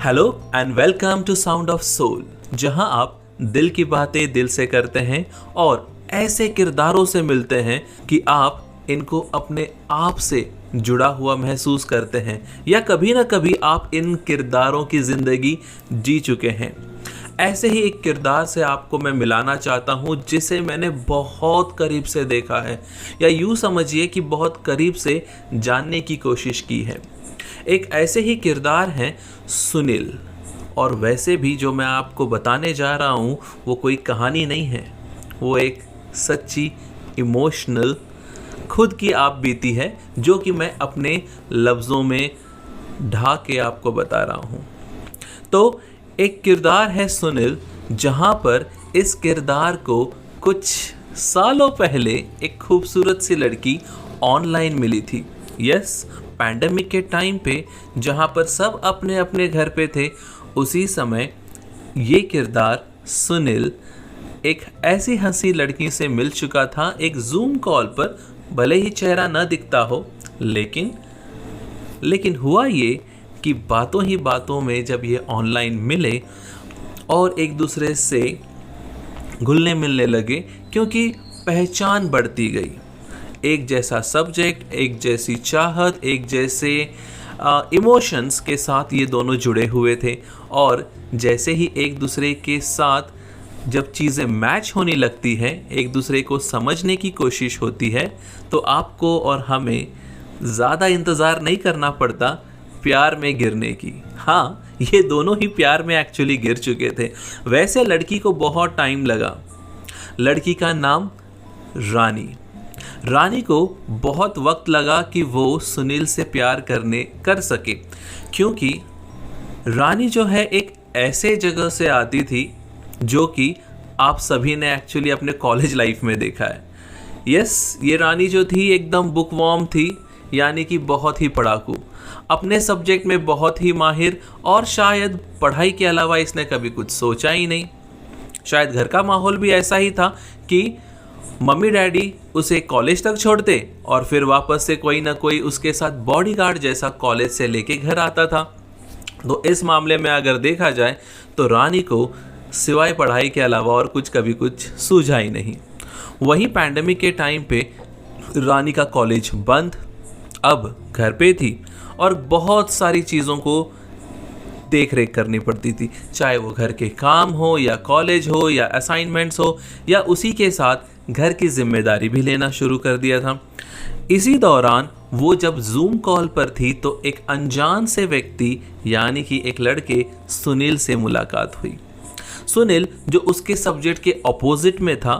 Hello and welcome to Sound of Soul, जहां आप दिल की बातें दिल से करते हैं और ऐसे किरदारों से मिलते हैं कि आप इनको अपने आप से जुड़ा हुआ महसूस करते हैं या कभी ना कभी आप इन किरदारों की ज़िंदगी जी चुके हैं। ऐसे ही एक किरदार से आपको मैं मिलाना चाहता हूँ जिसे मैंने बहुत करीब से देखा है, या यूँ समझिए कि बहुत करीब से जानने की कोशिश की है। एक ऐसे ही किरदार हैं सुनील। और वैसे भी जो मैं आपको बताने जा रहा हूँ वो कोई कहानी नहीं है, वो एक सच्ची इमोशनल खुद की आप बीती है जो कि मैं अपने लफ्ज़ों में ढा के आपको बता रहा हूँ। तो एक किरदार है सुनील, जहाँ पर इस किरदार को कुछ सालों पहले एक खूबसूरत सी लड़की ऑनलाइन मिली थी। यस, पैंडेमिक के टाइम पे जहाँ पर सब अपने अपने घर पे थे, उसी समय ये किरदार सुनील एक ऐसी हंसी लड़की से मिल चुका था एक जूम कॉल पर। भले ही चेहरा न दिखता हो, लेकिन हुआ ये कि बातों ही बातों में जब ये ऑनलाइन मिले और एक दूसरे से घुलने मिलने लगे, क्योंकि पहचान बढ़ती गई। एक जैसा सब्जेक्ट, एक जैसी चाहत, एक जैसे इमोशंस के साथ ये दोनों जुड़े हुए थे। और जैसे ही एक दूसरे के साथ जब चीज़ें मैच होने लगती हैं, एक दूसरे को समझने की कोशिश होती है, तो आपको और हमें ज़्यादा इंतज़ार नहीं करना पड़ता प्यार में गिरने की। हाँ, ये दोनों ही प्यार में एक्चुअली गिर चुके थे। वैसे लड़की को बहुत टाइम लगा। लड़की का नाम रानी को बहुत वक्त लगा कि वो सुनील से प्यार कर सके, क्योंकि रानी जो है एक ऐसे जगह से आती थी जो कि आप सभी ने एक्चुअली अपने कॉलेज लाइफ में देखा है। यस, ये रानी जो थी एकदम बुकवॉर्म थी, यानी कि बहुत ही पढ़ाकू, अपने सब्जेक्ट में बहुत ही माहिर, और शायद पढ़ाई के अलावा इसने कभी कुछ सोचा ही नहीं। शायद घर का माहौल भी ऐसा ही था कि मम्मी डैडी उसे कॉलेज तक छोड़ते और फिर वापस से कोई ना कोई उसके साथ बॉडीगार्ड जैसा कॉलेज से लेके घर आता था। तो इस मामले में अगर देखा जाए तो रानी को सिवाय पढ़ाई के अलावा और कभी कुछ सूझा ही नहीं। वहीं पैंडेमिक के टाइम पे रानी का कॉलेज बंद, अब घर पे थी और बहुत सारी चीज़ों को देख रेख करनी पड़ती थी, चाहे वो घर के काम हो या कॉलेज हो या असाइनमेंट्स हो, या उसी के साथ घर की जिम्मेदारी भी लेना शुरू कर दिया था। इसी दौरान वो जब जूम कॉल पर थी तो एक अनजान से व्यक्ति यानी कि एक लड़के सुनील से मुलाकात हुई। सुनील जो उसके सब्जेक्ट के ऑपोजिट में था,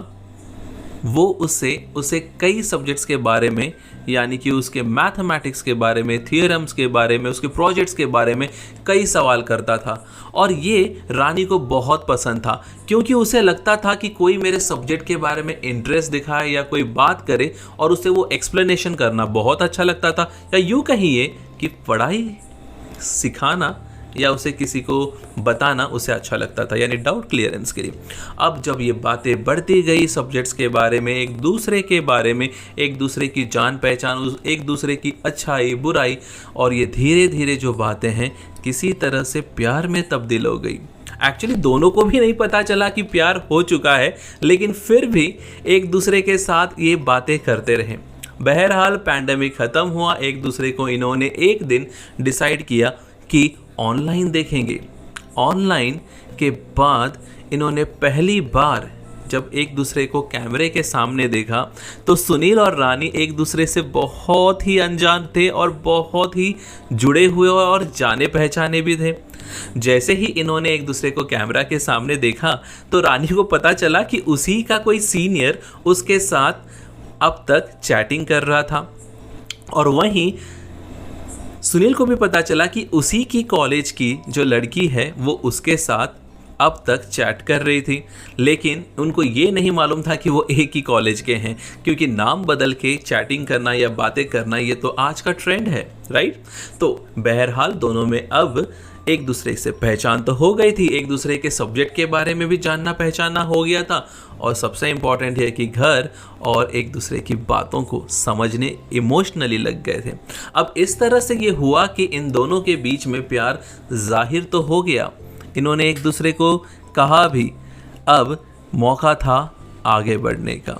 वो उसे कई सब्जेक्ट्स के बारे में, यानी कि उसके मैथमेटिक्स के बारे में, थियरम्स के बारे में, उसके प्रोजेक्ट्स के बारे में कई सवाल करता था। और ये रानी को बहुत पसंद था, क्योंकि उसे लगता था कि कोई मेरे सब्जेक्ट के बारे में इंटरेस्ट दिखाए या कोई बात करे और उसे वो एक्सप्लेनेशन करना बहुत अच्छा लगता था, या यूँ कहिए कि पढ़ाई सिखाना या उसे किसी को बताना उसे अच्छा लगता था, यानी डाउट क्लियरेंस के लिए। अब जब ये बातें बढ़ती गई सब्जेक्ट्स के बारे में, एक दूसरे के बारे में, एक दूसरे की जान पहचान, एक दूसरे की अच्छाई बुराई, और ये धीरे धीरे जो बातें हैं किसी तरह से प्यार में तब्दील हो गई। एक्चुअली दोनों को भी नहीं पता चला कि प्यार हो चुका है, लेकिन फिर भी एक दूसरे के साथ ये बातें करते रहे। बहरहाल पैंडेमिक ख़त्म हुआ, एक दूसरे को इन्होंने एक दिन डिसाइड किया कि ऑनलाइन देखेंगे। ऑनलाइन के बाद इन्होंने पहली बार जब एक दूसरे को कैमरे के सामने देखा तो सुनील और रानी एक दूसरे से बहुत ही अनजान थे और बहुत ही जुड़े हुए और जाने पहचाने भी थे। जैसे ही इन्होंने एक दूसरे को कैमरा के सामने देखा तो रानी को पता चला कि उसी का कोई सीनियर उसके साथ अब तक चैटिंग कर रहा था, और वहीं सुनील को भी पता चला कि उसी की कॉलेज की जो लड़की है वो उसके साथ अब तक चैट कर रही थी। लेकिन उनको ये नहीं मालूम था कि वो एक ही कॉलेज के हैं, क्योंकि नाम बदल के चैटिंग करना या बातें करना ये तो आज का ट्रेंड है, राइट। तो बहरहाल दोनों में अब एक दूसरे से पहचान तो हो गई थी, एक दूसरे के सब्जेक्ट के बारे में भी जानना पहचानना हो गया था, और सबसे इम्पॉर्टेंट है कि घर और एक दूसरे की बातों को समझने इमोशनली लग गए थे। अब इस तरह से ये हुआ कि इन दोनों के बीच में प्यार जाहिर तो हो गया, इन्होंने एक दूसरे को कहा भी। अब मौका था आगे बढ़ने का।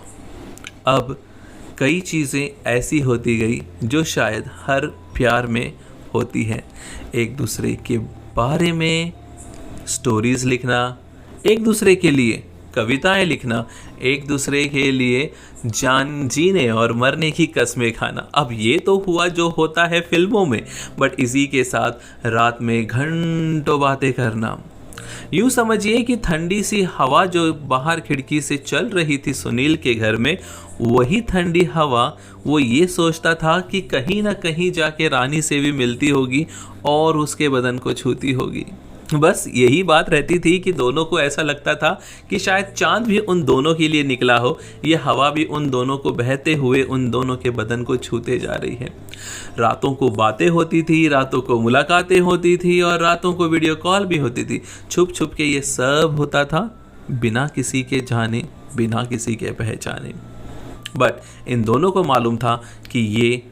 अब कई चीज़ें ऐसी होती गई जो शायद हर प्यार में होती हैं। एक दूसरे के बारे में स्टोरीज़ लिखना, एक दूसरे के लिए कविताएं लिखना, एक दूसरे के लिए जान जीने और मरने की कस्में खाना। अब ये तो हुआ जो होता है फिल्मों में, बट इसी के साथ रात में घंटों बातें करना। यूँ समझिए कि ठंडी सी हवा जो बाहर खिड़की से चल रही थी सुनील के घर में, वही ठंडी हवा वो ये सोचता था कि कहीं ना कहीं जाके रानी से भी मिलती होगी और उसके बदन को छूती होगी। बस यही बात रहती थी कि दोनों को ऐसा लगता था कि शायद चांद भी उन दोनों के लिए निकला हो, ये हवा भी उन दोनों को बहते हुए उन दोनों के बदन को छूते जा रही है। रातों को बातें होती थी, रातों को मुलाकातें होती थी और रातों को वीडियो कॉल भी होती थी। छुप छुप के ये सब होता था, बिना किसी के जाने, बिना किसी के पहचाने। बट इन दोनों को मालूम था कि ये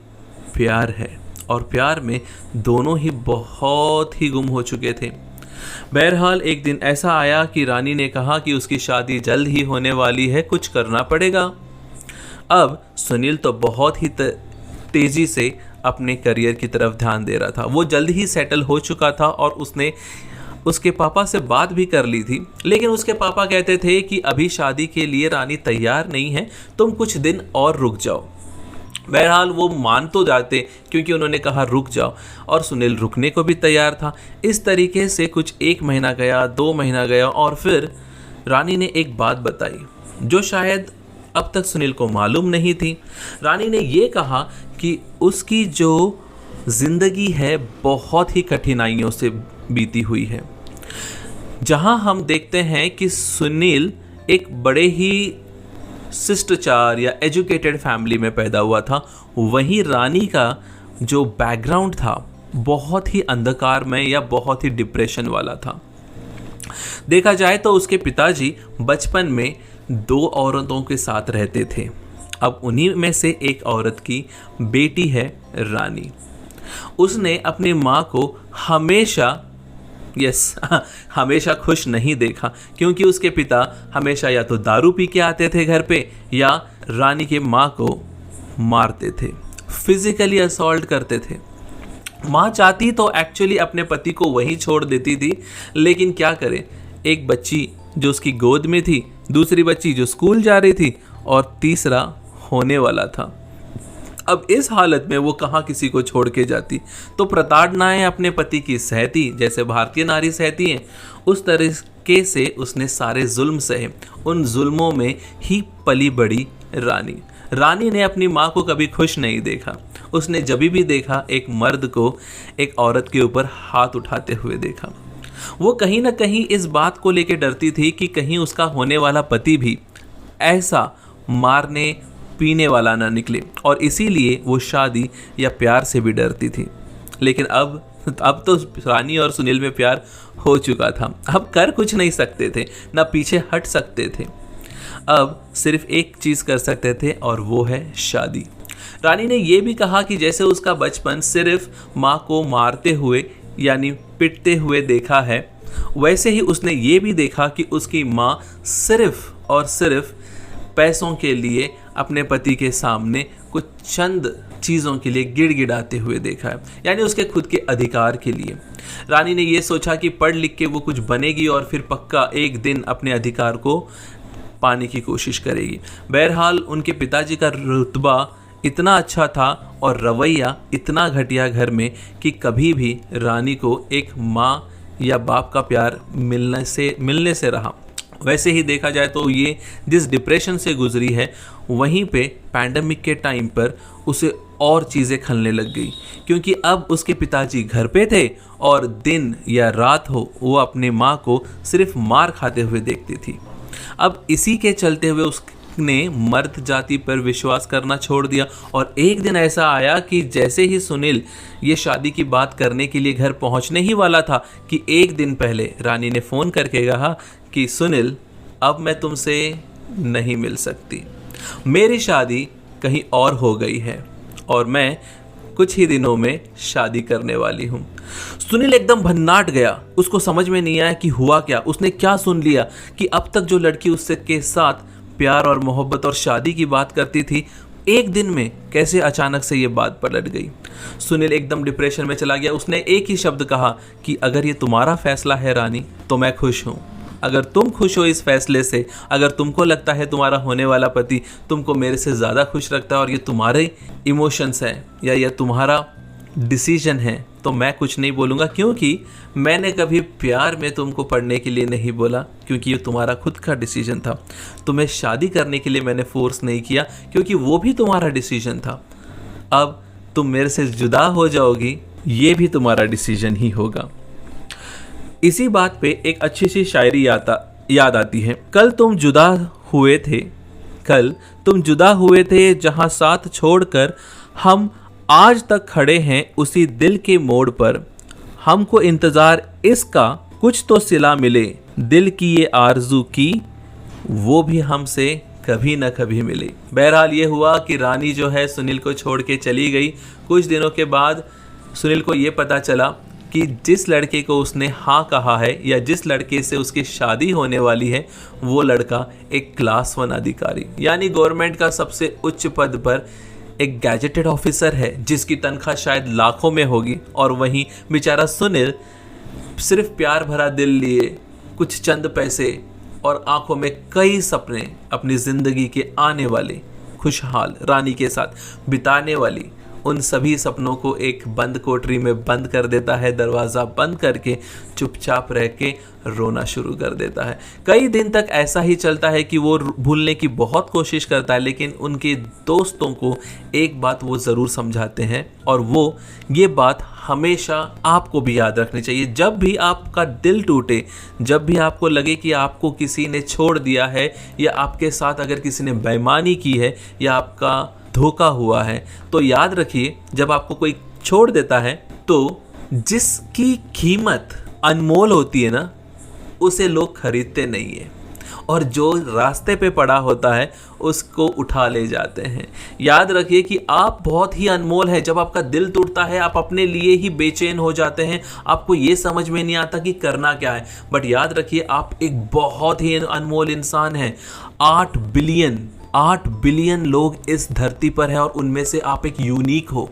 प्यार है, और प्यार में दोनों ही बहुत ही गुम हो चुके थे। बहरहाल एक दिन ऐसा आया कि रानी ने कहा कि उसकी शादी जल्द ही होने वाली है, कुछ करना पड़ेगा। अब सुनील तो बहुत ही तेजी से अपने करियर की तरफ ध्यान दे रहा था। वो जल्द ही सेटल हो चुका था और उसने उसके पापा से बात भी कर ली थी, लेकिन उसके पापा कहते थे कि अभी शादी के लिए रानी तैयार नहीं है, तुम कुछ दिन और रुक जाओ। बहरहाल वो मान तो जाते क्योंकि उन्होंने कहा रुक जाओ, और सुनील रुकने को भी तैयार था। इस तरीके से कुछ 1 महीना गया, 2 महीना गया, और फिर रानी ने एक बात बताई जो शायद अब तक सुनील को मालूम नहीं थी। रानी ने ये कहा कि उसकी जो ज़िंदगी है बहुत ही कठिनाइयों से बीती हुई है। जहां हम देखते हैं कि सुनील एक बड़े ही शिष्टाचार या एजुकेटेड फैमिली में पैदा हुआ था, वहीं रानी का जो बैकग्राउंड था बहुत ही अंधकारमय या बहुत ही डिप्रेशन वाला था। देखा जाए तो उसके पिताजी बचपन में 2 औरतों के साथ रहते थे। अब उन्हीं में से एक औरत की बेटी है रानी। उसने अपनी माँ को हमेशा खुश नहीं देखा, क्योंकि उसके पिता हमेशा या तो दारू पी के आते थे घर पे, या रानी के माँ को मारते थे, फिजिकली असॉल्ट करते थे। माँ चाहती तो एक्चुअली अपने पति को वहीं छोड़ देती थी, लेकिन क्या करे, एक बच्ची जो उसकी गोद में थी, दूसरी बच्ची जो स्कूल जा रही थी, और तीसरा होने वाला था। अब इस हालत में वो कहाँ किसी को छोड़ के जाती। तो प्रताड़नाएं अपने पति की सहती, जैसे भारतीय नारी सहती हैं, उस तरीके से उसने सारे जुल्म सहे। उन जुल्मों में ही पली बड़ी रानी ने अपनी माँ को कभी खुश नहीं देखा। उसने जब भी देखा एक मर्द को एक औरत के ऊपर हाथ उठाते हुए देखा। वो कहीं ना कहीं इस बात को लेकर डरती थी कि कहीं उसका होने वाला पति भी ऐसा मारने पीने वाला ना निकले, और इसीलिए वो शादी या प्यार से भी डरती थी। लेकिन अब तो रानी और सुनील में प्यार हो चुका था। अब कर कुछ नहीं सकते थे, ना पीछे हट सकते थे। अब सिर्फ एक चीज़ कर सकते थे, और वो है शादी। रानी ने यह भी कहा कि जैसे उसका बचपन सिर्फ माँ को मारते हुए यानी पिटते हुए देखा है, वैसे ही उसने ये भी देखा कि उसकी माँ सिर्फ और सिर्फ पैसों के लिए अपने पति के सामने कुछ चंद चीज़ों के लिए गिड़गिड़ाते हुए देखा है, यानी उसके खुद के अधिकार के लिए। रानी ने यह सोचा कि पढ़ लिख के वो कुछ बनेगी और फिर पक्का एक दिन अपने अधिकार को पाने की कोशिश करेगी। बहरहाल उनके पिताजी का रुतबा इतना अच्छा था और रवैया इतना घटिया घर में कि कभी भी रानी को एक माँ या बाप का प्यार मिलने से रहा। वैसे ही देखा जाए तो ये जिस डिप्रेशन से गुजरी है, वहीं पे पैंडेमिक के टाइम पर उसे और चीज़ें खलने लग गई, क्योंकि अब उसके पिताजी घर पे थे और दिन या रात हो वो अपने माँ को सिर्फ मार खाते हुए देखती थी। अब इसी के चलते हुए ने मर्द जाति पर विश्वास करना छोड़ दिया। और एक दिन ऐसा आया कि जैसे ही सुनील ये शादी की बात करने के लिए घर पहुंचने ही वाला था कि एक दिन पहले रानी ने फ़ोन करके कहा कि सुनील, अब मैं तुमसे नहीं मिल सकती, मेरी शादी कहीं और हो गई है और मैं कुछ ही दिनों में शादी करने वाली हूँ। सुनील एकदम भन्नाट गया, उसको समझ में नहीं आया कि हुआ क्या। उसने क्या सुन लिया कि अब तक जो लड़की उससे के साथ प्यार और मोहब्बत और शादी की बात करती थी, एक दिन में कैसे अचानक से ये बात पलट गई। सुनील एकदम डिप्रेशन में चला गया। उसने एक ही शब्द कहा कि अगर ये तुम्हारा फैसला है रानी तो मैं खुश हूँ। अगर तुम खुश हो इस फैसले से, अगर तुमको लगता है तुम्हारा होने वाला पति तुमको मेरे से ज़्यादा खुश रखता है और ये तुम्हारे इमोशंस हैं या ये तुम्हारा डिसीजन है, तो मैं कुछ नहीं बोलूँगा, क्योंकि मैंने कभी प्यार में तुमको पढ़ने के लिए नहीं बोला, क्योंकि ये तुम्हारा खुद का डिसीजन था। तुम्हें शादी करने के लिए मैंने फोर्स नहीं किया, क्योंकि वो भी तुम्हारा डिसीजन था। अब तुम मेरे से जुदा हो जाओगी, ये भी तुम्हारा डिसीजन ही होगा। इसी बात पे एक अच्छी सी शायरी याद आती है। कल तुम जुदा हुए थे जहां साथ छोड़कर, हम आज तक खड़े हैं उसी दिल के मोड़ पर। हमको इंतजार इसका कुछ तो सिला मिले, दिल की ये आरज़ू की वो भी हमसे कभी न कभी मिले। बहरहाल ये हुआ कि रानी जो है सुनील को छोड़ के चली गई। कुछ दिनों के बाद सुनील को ये पता चला कि जिस लड़के को उसने हाँ कहा है या जिस लड़के से उसकी शादी होने वाली है, वो लड़का एक क्लास 1 अधिकारी यानी गवर्नमेंट का सबसे उच्च पद पर एक गैजेटेड ऑफिसर है, जिसकी तनख्वाह शायद लाखों में होगी। और वहीं बेचारा सुनील सिर्फ प्यार भरा दिल लिए, कुछ चंद पैसे और आंखों में कई सपने, अपनी ज़िंदगी के आने वाले खुशहाल रानी के साथ बिताने वाली उन सभी सपनों को एक बंद कोठरी में बंद कर देता है। दरवाज़ा बंद करके चुपचाप रह के रोना शुरू कर देता है। कई दिन तक ऐसा ही चलता है कि वो भूलने की बहुत कोशिश करता है, लेकिन उनके दोस्तों को एक बात वो ज़रूर समझाते हैं, और वो ये बात हमेशा आपको भी याद रखनी चाहिए। जब भी आपका दिल टूटे, जब भी आपको लगे कि आपको किसी ने छोड़ दिया है या आपके साथ अगर किसी ने बेईमानी की है या आपका धोखा हुआ है, तो याद रखिए जब आपको कोई छोड़ देता है तो जिसकी कीमत अनमोल होती है ना, उसे लोग खरीदते नहीं है, और जो रास्ते पे पड़ा होता है उसको उठा ले जाते हैं। याद रखिए कि आप बहुत ही अनमोल है। जब आपका दिल टूटता है आप अपने लिए ही बेचैन हो जाते हैं, आपको ये समझ में नहीं आता कि करना क्या है। बट याद रखिए आप एक बहुत ही अनमोल इंसान हैं। 8 बिलियन लोग इस धरती पर हैं और उनमें से आप एक यूनिक हो।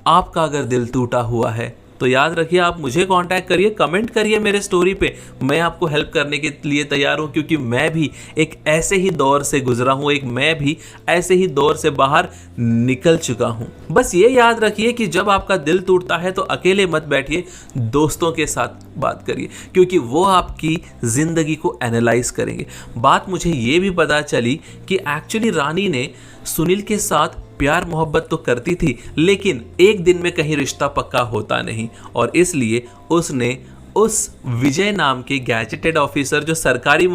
आपका अगर दिल टूटा हुआ है तो याद रखिए आप मुझे कांटेक्ट करिए, कमेंट करिए मेरे स्टोरी पे। मैं आपको हेल्प करने के लिए तैयार हूँ, क्योंकि मैं भी एक ऐसे ही दौर से गुजरा हूँ, मैं भी ऐसे ही दौर से बाहर निकल चुका हूँ। बस ये याद रखिए कि जब आपका दिल टूटता है तो अकेले मत बैठिए, दोस्तों के साथ बात करिए, क्योंकि वो आपकी ज़िंदगी को एनालाइज करेंगे। बात मुझे ये भी पता चली कि एक्चुअली रानी ने सुनील के साथ प्यार मोहब्बत तो करती थी, लेकिन एक दिन में कहीं रिश्ता पक्का होता नहीं, और इसलिए उसने उस विजय नाम के गैजेटेड ऑफिसर, जो सरकारी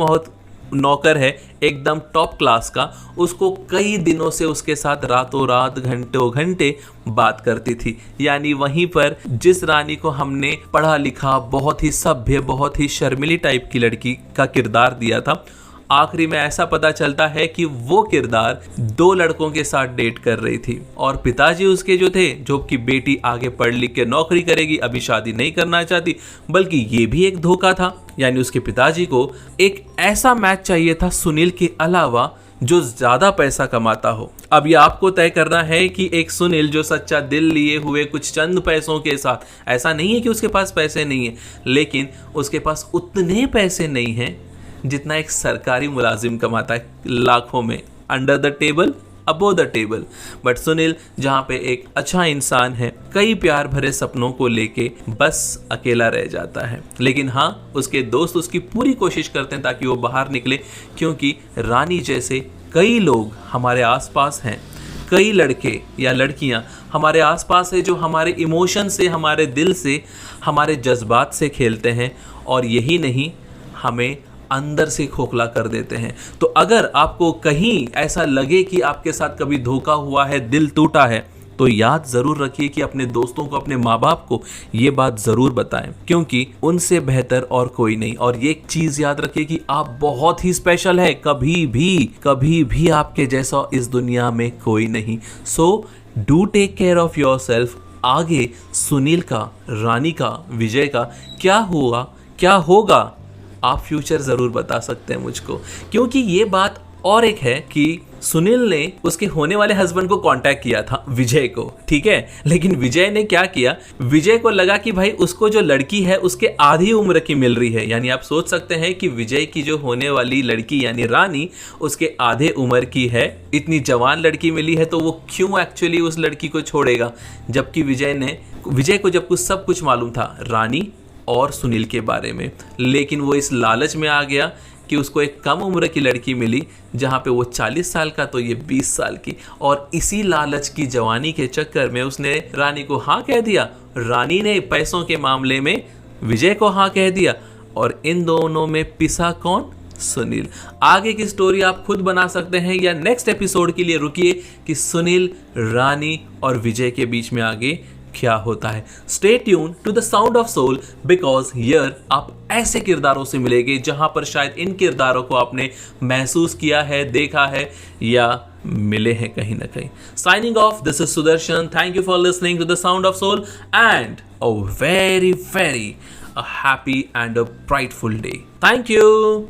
नौकर है एकदम टॉप क्लास का, उसको कई दिनों से उसके साथ रातों रात घंटों घंटे बात करती थी। यानी वहीं पर जिस रानी को हमने पढ़ा लिखा, बहुत ही सभ्य, बहुत ही शर्मिली टाइप की लड़की का किरदार दिया था, आखिरी में ऐसा पता चलता है कि वो किरदार 2 लड़कों के साथ डेट कर रही थी, और पिताजी उसके जो थे, जो कि बेटी आगे पढ़ लिख के नौकरी करेगी, अभी शादी नहीं करना चाहती, बल्कि ये भी एक धोखा था। यानी उसके पिताजी को एक ऐसा मैच चाहिए था सुनील के अलावा जो ज्यादा पैसा कमाता हो। अब ये आपको तय करना है कि एक सुनील जो सच्चा दिल लिए हुए कुछ चंद पैसों के साथ, ऐसा नहीं है कि उसके पास पैसे नहीं है, लेकिन उसके पास उतने पैसे नहीं है जितना एक सरकारी मुलाजिम कमाता है, लाखों में, under the table above the table. But Sunil जहाँ पे एक अच्छा इंसान है, कई प्यार भरे सपनों को लेके बस अकेला रह जाता है, लेकिन हाँ उसके दोस्त उसकी पूरी कोशिश करते हैं ताकि वो बाहर निकले, क्योंकि रानी जैसे कई लोग हमारे आसपास हैं, कई लड़के या लड़कियां हमारे आसपास है जो हमारे इमोशन से, हमारे दिल से, हमारे जज्बात से खेलते हैं, और यही नहीं, हमें अंदर से खोखला कर देते हैं। तो अगर आपको कहीं ऐसा लगे कि आपके साथ कभी धोखा हुआ है, दिल टूटा है, तो याद जरूर रखिए कि अपने दोस्तों को, अपने माँ बाप को ये बात जरूर बताएं, क्योंकि उनसे बेहतर और कोई नहीं। और ये एक चीज याद रखिए कि आप बहुत ही स्पेशल है, कभी भी आपके जैसा इस दुनिया में कोई नहीं। So do take care of your self. आगे सुनील का, रानी का, विजय का क्या हुआ, क्या होगा, आप फ्यूचर जरूर बता सकते हैं मुझको। क्योंकि ये बात और एक है कि सुनील ने उसके होने वाले हस्बैंड को कांटेक्ट किया था, विजय को, ठीक है। लेकिन विजय ने क्या किया, विजय को लगा कि भाई उसको जो लड़की है उसके आधी उम्र की मिल रही है। यानी आप सोच सकते हैं कि विजय की जो होने वाली लड़की यानी रानी उसके आधे उम्र की है। इतनी जवान लड़की मिली है तो वो क्यों एक्चुअली उस लड़की को छोड़ेगा। जबकि विजय को जब कुछ सब कुछ मालूम था रानी और सुनील के बारे में, लेकिन वो इस लालच में आ गया कि उसको एक कम उम्र की लड़की मिली जहाँ पे वो 40 साल का तो ये 20 साल की। और इसी लालच की जवानी के चक्कर में उसने रानी को हाँ कह दिया। रानी ने पैसों के मामले में विजय को हाँ कह दिया और इन दोनों में पिसा कौन, सुनील। आगे की स्टोरी आप खुद बना सकते हैं या नेक्स्ट एपिसोड के लिए रुकिए कि सुनील, रानी और विजय के बीच में आगे क्या होता है। Stay tune to the sound of Soul, because here आप ऐसे किरदारों से मिलेंगे जहां पर शायद इन किरदारों को आपने महसूस किया है, देखा है या मिले हैं कहीं ना कहीं। Signing off, this is Sudarshan. Thank you for listening to the sound of soul and a very happy and a brightful day. Thank you.